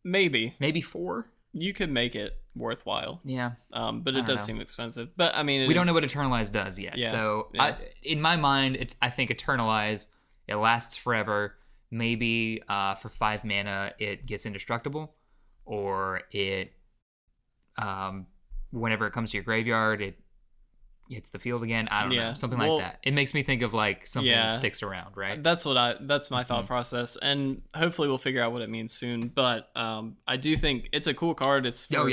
Maybe 4? You could make it worthwhile. Yeah. But it does seem expensive. But I mean, we don't know what Eternalize does yet. Yeah. So in my mind, I think Eternalize, it lasts forever. Maybe for 5 mana, it gets indestructible, or it, whenever it comes to your graveyard, it hits the field again. I don't know, something like that. It makes me think of like something that sticks around, right? That's my thought process, and hopefully we'll figure out what it means soon. But I do think it's a cool card. It's for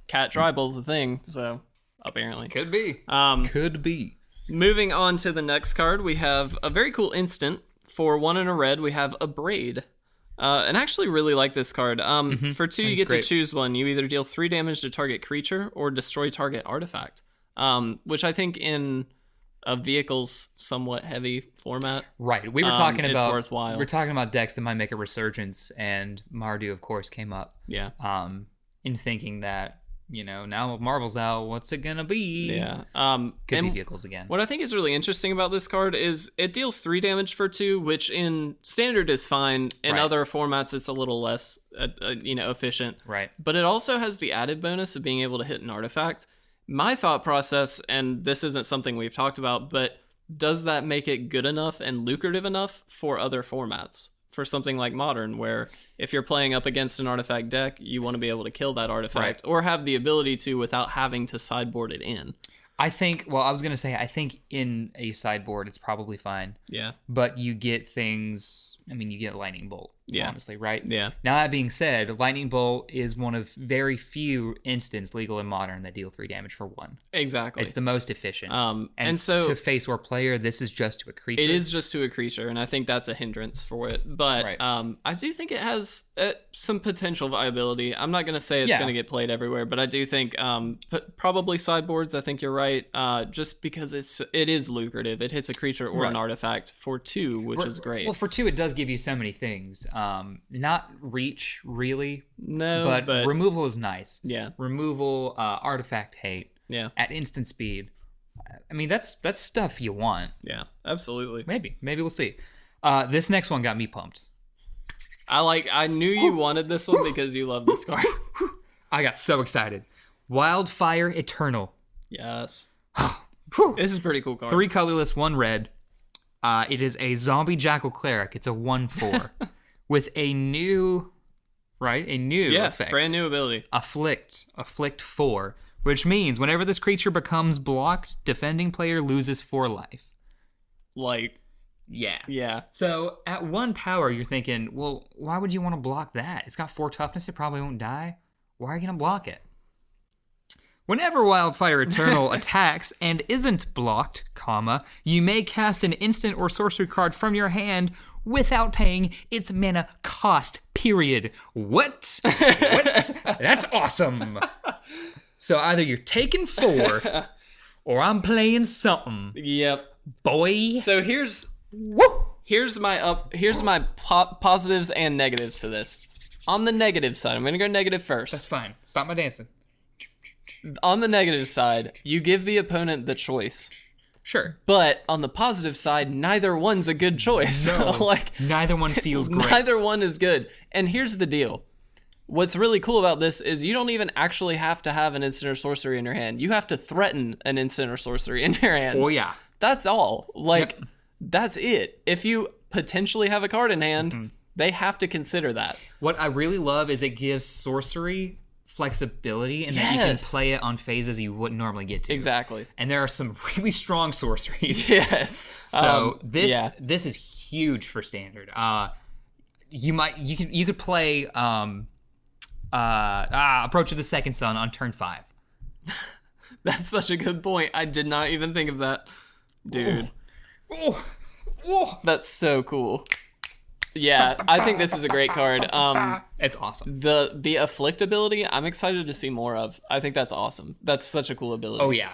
cat tribal's a thing, so apparently could be. Could be. Moving on to the next card, we have a very cool instant. For 1 and a red, we have a Braid. And I actually really like this card. For 2, you get to choose one. You either deal 3 damage to target creature or destroy target artifact. Which I think in a vehicle's somewhat heavy format. Right. We were talking about, it's worthwhile. We're talking about decks that might make a resurgence, and Mardu, of course, came up. Yeah. In thinking that, you know, now Marvel's out, what's it gonna be? Yeah. Could be vehicles again. What I think is really interesting about this card is it deals 3 damage for 2, which in standard is fine. In other formats, it's a little less, efficient. Right. But it also has the added bonus of being able to hit an artifact. My thought process, and this isn't something we've talked about, but does that make it good enough and lucrative enough for other formats? For something like Modern, where if you're playing up against an artifact deck, you want to be able to kill that artifact or have the ability to without having to sideboard it in. I think in a sideboard, it's probably fine. Yeah. But you get things, you get Lightning Bolt. Yeah. Honestly, right? Yeah. Now, that being said, Lightning Bolt is one of very few instants legal in Modern that deal 3 damage for 1. Exactly. It's the most efficient. And so to face or player, this is just to a creature. It is just to a creature, and I think that's a hindrance for it. But I do think it has some potential viability. I'm not going to say it's going to get played everywhere, but I do think probably sideboards. I think you're right. Just because it is lucrative. It hits a creature or an artifact for 2, which is great. Well, for 2, it does give you so many things. Not reach, really. No, but removal is nice. Yeah. Removal, artifact hate. Yeah. At instant speed. That's stuff you want. Yeah, absolutely. Maybe we'll see. This next one got me pumped. I knew you wanted this one because you love this card. I got so excited. Wildfire Eternal. Yes. This is a pretty cool card. 3 colorless, 1 red. It is a zombie jackal cleric. It's a 1/4 with a new effect. Brand new ability. Afflict 4, which means whenever this creature becomes blocked, defending player loses 4 life. Yeah. So at 1 power, you're thinking, well, why would you want to block that? It's got 4 toughness. It probably won't die. Why are you gonna block it? Whenever Wildfire Eternal attacks and isn't blocked, you may cast an instant or sorcery card from your hand without paying its mana cost, period. What? That's awesome. So either you're taking 4 or I'm playing something. Yep. Boy. So here's my positives and negatives to this. On the negative side, I'm going to go negative first. That's fine. Stop my dancing. On the negative side, you give the opponent the choice. Sure. But on the positive side, neither one's a good choice. No. Neither one feels great. Neither one is good. And here's the deal. What's really cool about this is you don't even actually have to have an instant or sorcery in your hand. You have to threaten an instant or sorcery in your hand. Oh, yeah. That's all. That's it. If you potentially have a card in hand, they have to consider that. What I really love is it gives sorcery flexibility in that you can play it on phases you wouldn't normally get to. Exactly. And there are some really strong sorceries. Yes. So this is huge for standard. You could play Approach of the Second Sun on turn 5. That's such a good point. I did not even think of that. Dude. That's so cool. Yeah, I think this is a great card. It's awesome. The Afflict ability, I'm excited to see more of. I think that's awesome. That's such a cool ability. Oh yeah,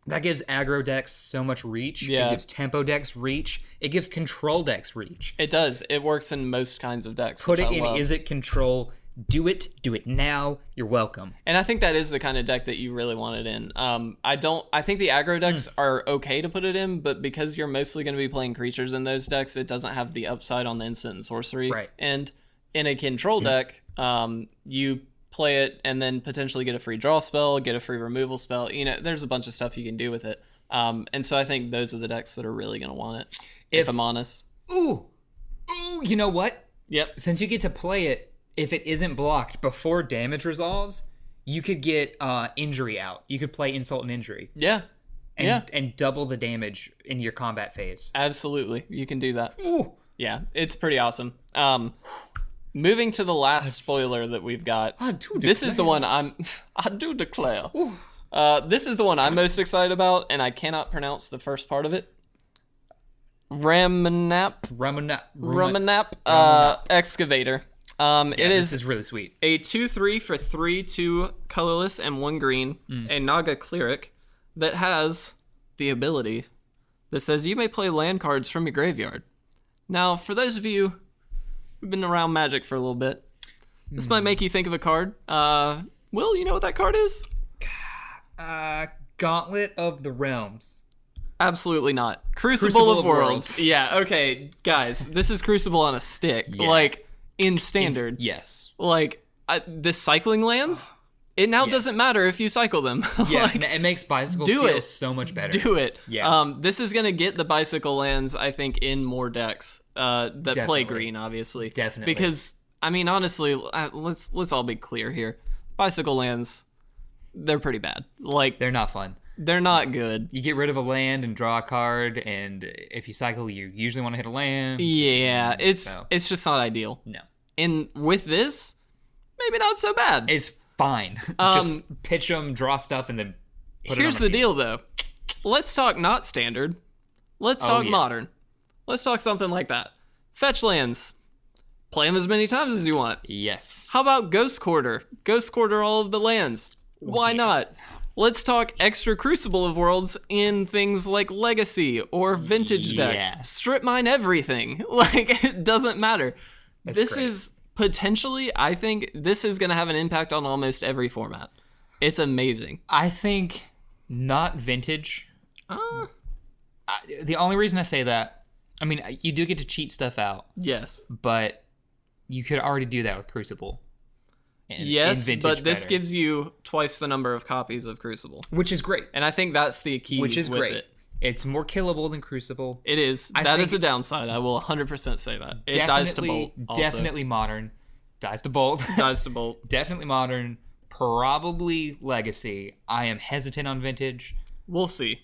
that gives aggro decks so much reach. Yeah. It gives tempo decks reach. It gives control decks reach. It does. It works in most kinds of decks. Put it in Is It Control. Do it now. You're welcome. And I think that is the kind of deck that you really want it in. I think the aggro decks are okay to put it in, but because you're mostly going to be playing creatures in those decks, it doesn't have the upside on the instant and sorcery. Right. And in a control deck, you play it and then potentially get a free draw spell, get a free removal spell. There's a bunch of stuff you can do with it. And so I think those are the decks that are really going to want it, if I'm honest. Ooh, you know what? Yep. Since you get to play it, if it isn't blocked before damage resolves, you could get injury out. You could play Insult and Injury. Yeah. And double the damage in your combat phase. Absolutely. You can do that. Ooh. Yeah, it's pretty awesome. Moving to the last spoiler that we've got. This is the one I do declare. This is the one I'm most excited about, and I cannot pronounce the first part of it. Ramanap Excavator. This is really sweet. A 2/3 for 3/2 colorless and 1 green, a Naga cleric that has the ability that says you may play land cards from your graveyard. Now, for those of you who've been around Magic for a little bit, this might make you think of a card. Will, you know what that card is? Gauntlet of the Realms. Absolutely not. Crucible of Worlds. Yeah, okay, guys, this is Crucible on a stick. Yeah. Like, in standard. Yes. Like, the cycling lands, it now doesn't matter if you cycle them. Yeah, like, it makes bicycle feel so much better. Do it. Yeah. This is going to get the bicycle lands, I think, in more decks that play green, obviously. Definitely. Because, I mean, honestly, let's all be clear here. Bicycle lands, they're pretty bad. Like, they're not fun. They're not good. You get rid of a land and draw a card, and if you cycle, you usually want to hit a land. Yeah, it's just not ideal. No. And with this, maybe not so bad. It's fine. Just pitch them, draw stuff, and then put Here's it on the deal, though. Let's talk not standard. Let's talk modern. Let's talk something like that. Fetch lands. Play them as many times as you want. Yes. How about Ghost Quarter? Ghost Quarter all of the lands. Why not? Let's talk extra Crucible of Worlds in things like Legacy or Vintage decks. Strip mine everything. Like, it doesn't matter. This is potentially, I think, this is going to have an impact on almost every format. It's amazing. I think not Vintage. The only reason I say that, I mean, you do get to cheat stuff out. Yes. But you could already do that with Crucible. Yes, but this gives you twice the number of copies of Crucible. Which is great. And I think that's the key Which is with great. it. It's more killable than Crucible. It is. That is a downside. I will 100% say that. It dies to Bolt. Also. Definitely modern. Dies to Bolt. Dies to Bolt. Definitely modern. Probably Legacy. I am hesitant on Vintage. We'll see.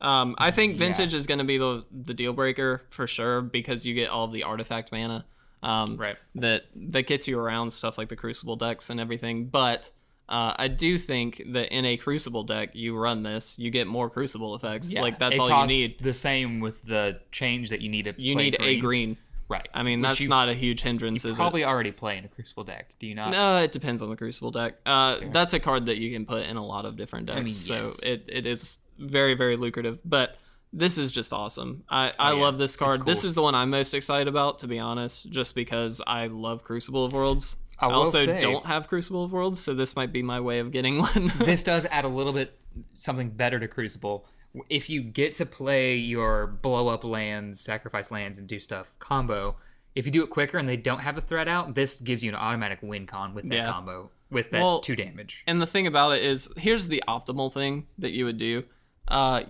I think Vintage is going to be the deal breaker for sure because you get all of the artifact mana. Right. That gets you around stuff like the Crucible decks and everything. But I do think that in a Crucible deck, you run this, you get more Crucible effects. Yeah, like that's all you need. The same with the change that you need to. You need green. a green. Right. I mean, that's not a huge hindrance, is it? Probably already play in a Crucible deck. Do you not? No, it depends on the Crucible deck. That's a card that you can put in a lot of different decks. So it is very, very lucrative. But this is just awesome. I love this card. Cool. This is the one I'm most excited about, to be honest, just because I love Crucible of Worlds. I also don't have Crucible of Worlds, so this might be my way of getting one. This does add a little bit something better to Crucible. If you get to play your blow up lands, sacrifice lands, and do stuff combo, if you do it quicker and they don't have a threat out, this gives you an automatic win con with that combo, with that 2 damage. And the thing about it is, here's the optimal thing that you would do.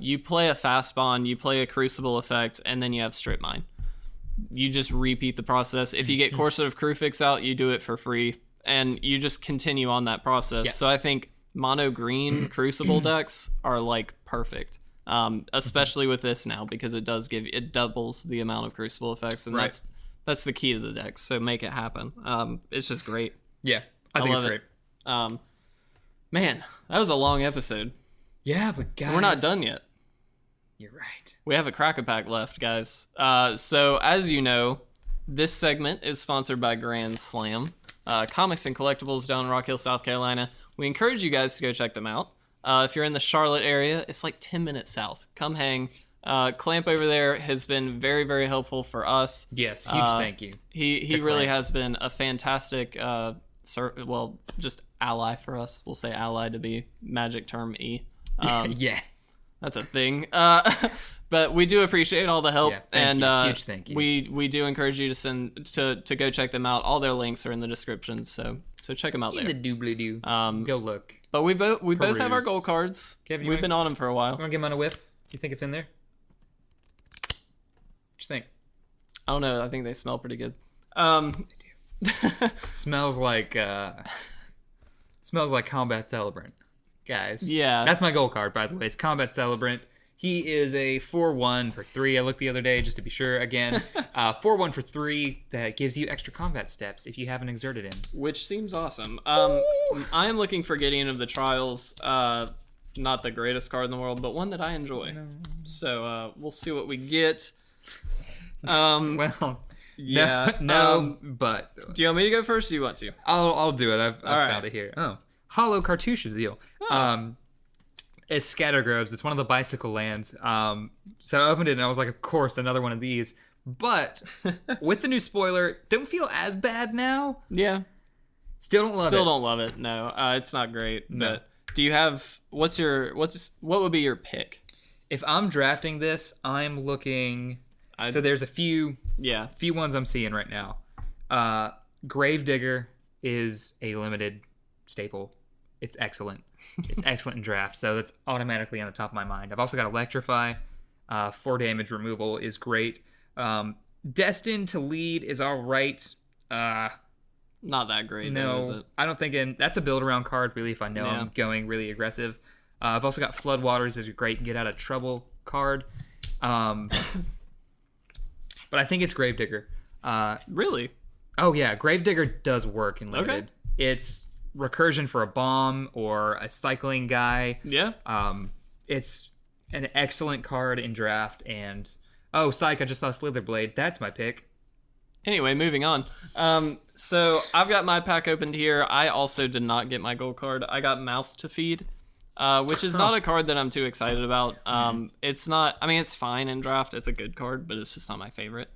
You play a fast spawn, you play a Crucible effect, and then you have strip mine. You just repeat the process. If you get Corset of Crufix out, you do it for free and you just continue on that process. Yeah. So I think mono green Crucible decks are like perfect, especially with this now, because it doubles the amount of Crucible effects, and that's the key to the decks. So make it happen. It's just great. Yeah, I think it's great. Man, that was a long episode. Yeah, but guys, we're not done yet. You're right. We have a Crack-a-Pack left, guys. So as you know, this segment is sponsored by Grand Slam, comics and collectibles down in Rock Hill, South Carolina. We encourage you guys to go check them out. If you're in the Charlotte area, it's like 10 minutes south. Come hang. Clamp over there has been very, very helpful for us. Yes, huge thank you. He really has been a fantastic, just ally for us. We'll say ally to be magic term E. Yeah. That's a thing. But we do appreciate all the help, huge thank you. We do encourage you to go check them out. All their links are in the description, so check them out there. The doobly-doo. Go look. But we both have our gold cards. Kevin, we've been on them for a while. You want to give them on a whiff? You think it's in there? What you think? I don't know. I think they smell pretty good. Smells like Combat Celebrant, guys. Yeah. That's my gold card, by the way. It's Combat Celebrant. He is a 4/1 for 3. I looked the other day just to be sure. Again, 4/1 for 3 that gives you extra combat steps if you haven't exerted him. Which seems awesome. I am looking for Gideon of the Trials. Not the greatest card in the world, but one that I enjoy. No. So we'll see what we get. Well, yeah. No, but do you want me to go first? Or do you want to? I'll do it. I've found it here. Oh, Hollow Cartouche of Zeal. Oh. It's Scattergroves. It's one of the bicycle lands. So I opened it and I was like, of course, another one of these. But with the new spoiler, don't feel as bad now. Yeah. Still don't love it. Still don't love it. No, it's not great. No. But do you have what would be your pick? If I'm drafting this, I'm looking. So there's a few ones I'm seeing right now. Gravedigger is a limited staple. It's excellent. It's excellent in draft, so that's automatically on the top of my mind. I've also got Electrify. 4 damage removal is great. Destined to Lead is all right. Not that great, no, though, is it? I don't think that's a build-around card, really, if I know I'm going really aggressive. I've also got Floodwaters as a great get-out-of-trouble card. But I think it's Gravedigger. Really? Oh, yeah. Gravedigger does work in limited. Okay. It's recursion for a bomb or a cycling guy. Yeah. It's an excellent card in draft. And, oh, psych, I just saw Slitherblade. That's my pick. Anyway, moving on. So I've got my pack opened here. I also did not get my gold card. I got Mouth to Feed, which is not a card that I'm too excited about. It's not, I mean, it's fine in draft. It's a good card, but it's just not my favorite.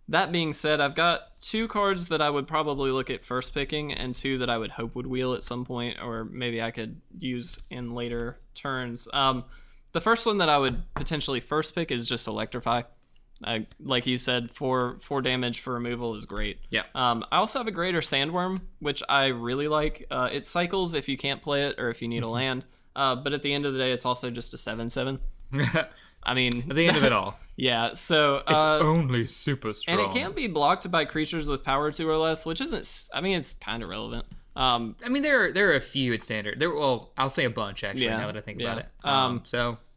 That being said, I've got 2 cards that I would probably look at first picking and 2 that I would hope would wheel at some point, or maybe I could use in later turns. The first one that I would potentially first pick is just Electrify. Like you said, 4 damage for removal is great. Yeah. I also have a Greater Sandworm, which I really like. It cycles if you can't play it or if you need a land. But at the end of the day, it's also just a 7/7. I mean, at the end of it all. Yeah, so it's only super strong. And it can't be blocked by creatures with power 2 or less, which isn't, I mean, it's kind of relevant. I mean, there are a few at standard. Well, I'll say a bunch actually now that I think about it.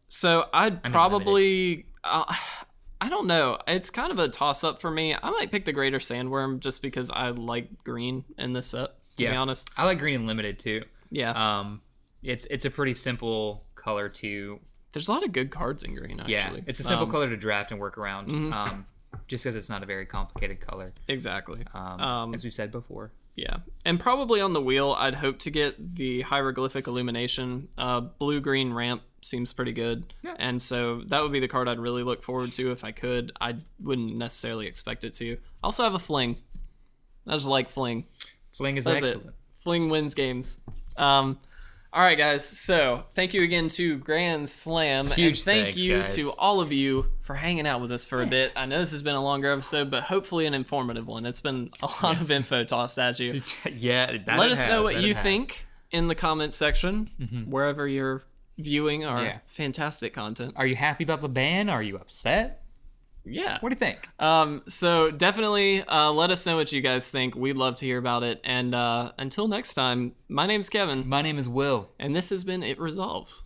So I'd probably I don't know. It's kind of a toss up for me. I might pick the Greater Sandworm just because I like green in this set, to be honest. I like green in limited too. Yeah. It's a pretty simple color to. There's a lot of good cards in green, actually. Yeah, it's a simple color to draft and work around, just because it's not a very complicated color. Exactly. As we've said before. Yeah, and probably on the wheel, I'd hope to get the Hieroglyphic Illumination. Blue-green ramp seems pretty good, and so that would be the card I'd really look forward to if I could. I wouldn't necessarily expect it to. I also have a Fling. I just like Fling. Fling is excellent. Fling wins games. All right, guys. So thank you again to Grand Slam. Huge and thank thanks, you guys. to all of you for hanging out with us for a bit. I know this has been a longer episode, but hopefully an informative one. It's been a lot of info tossed at you. Yeah, let us know what you think in the comments section, wherever you're viewing our fantastic content. Are you happy about the ban? Are you upset? Yeah. What do you think? So definitely let us know what you guys think. We'd love to hear about it. And until next time, my name's Kevin. My name is Will. And this has been It Resolves.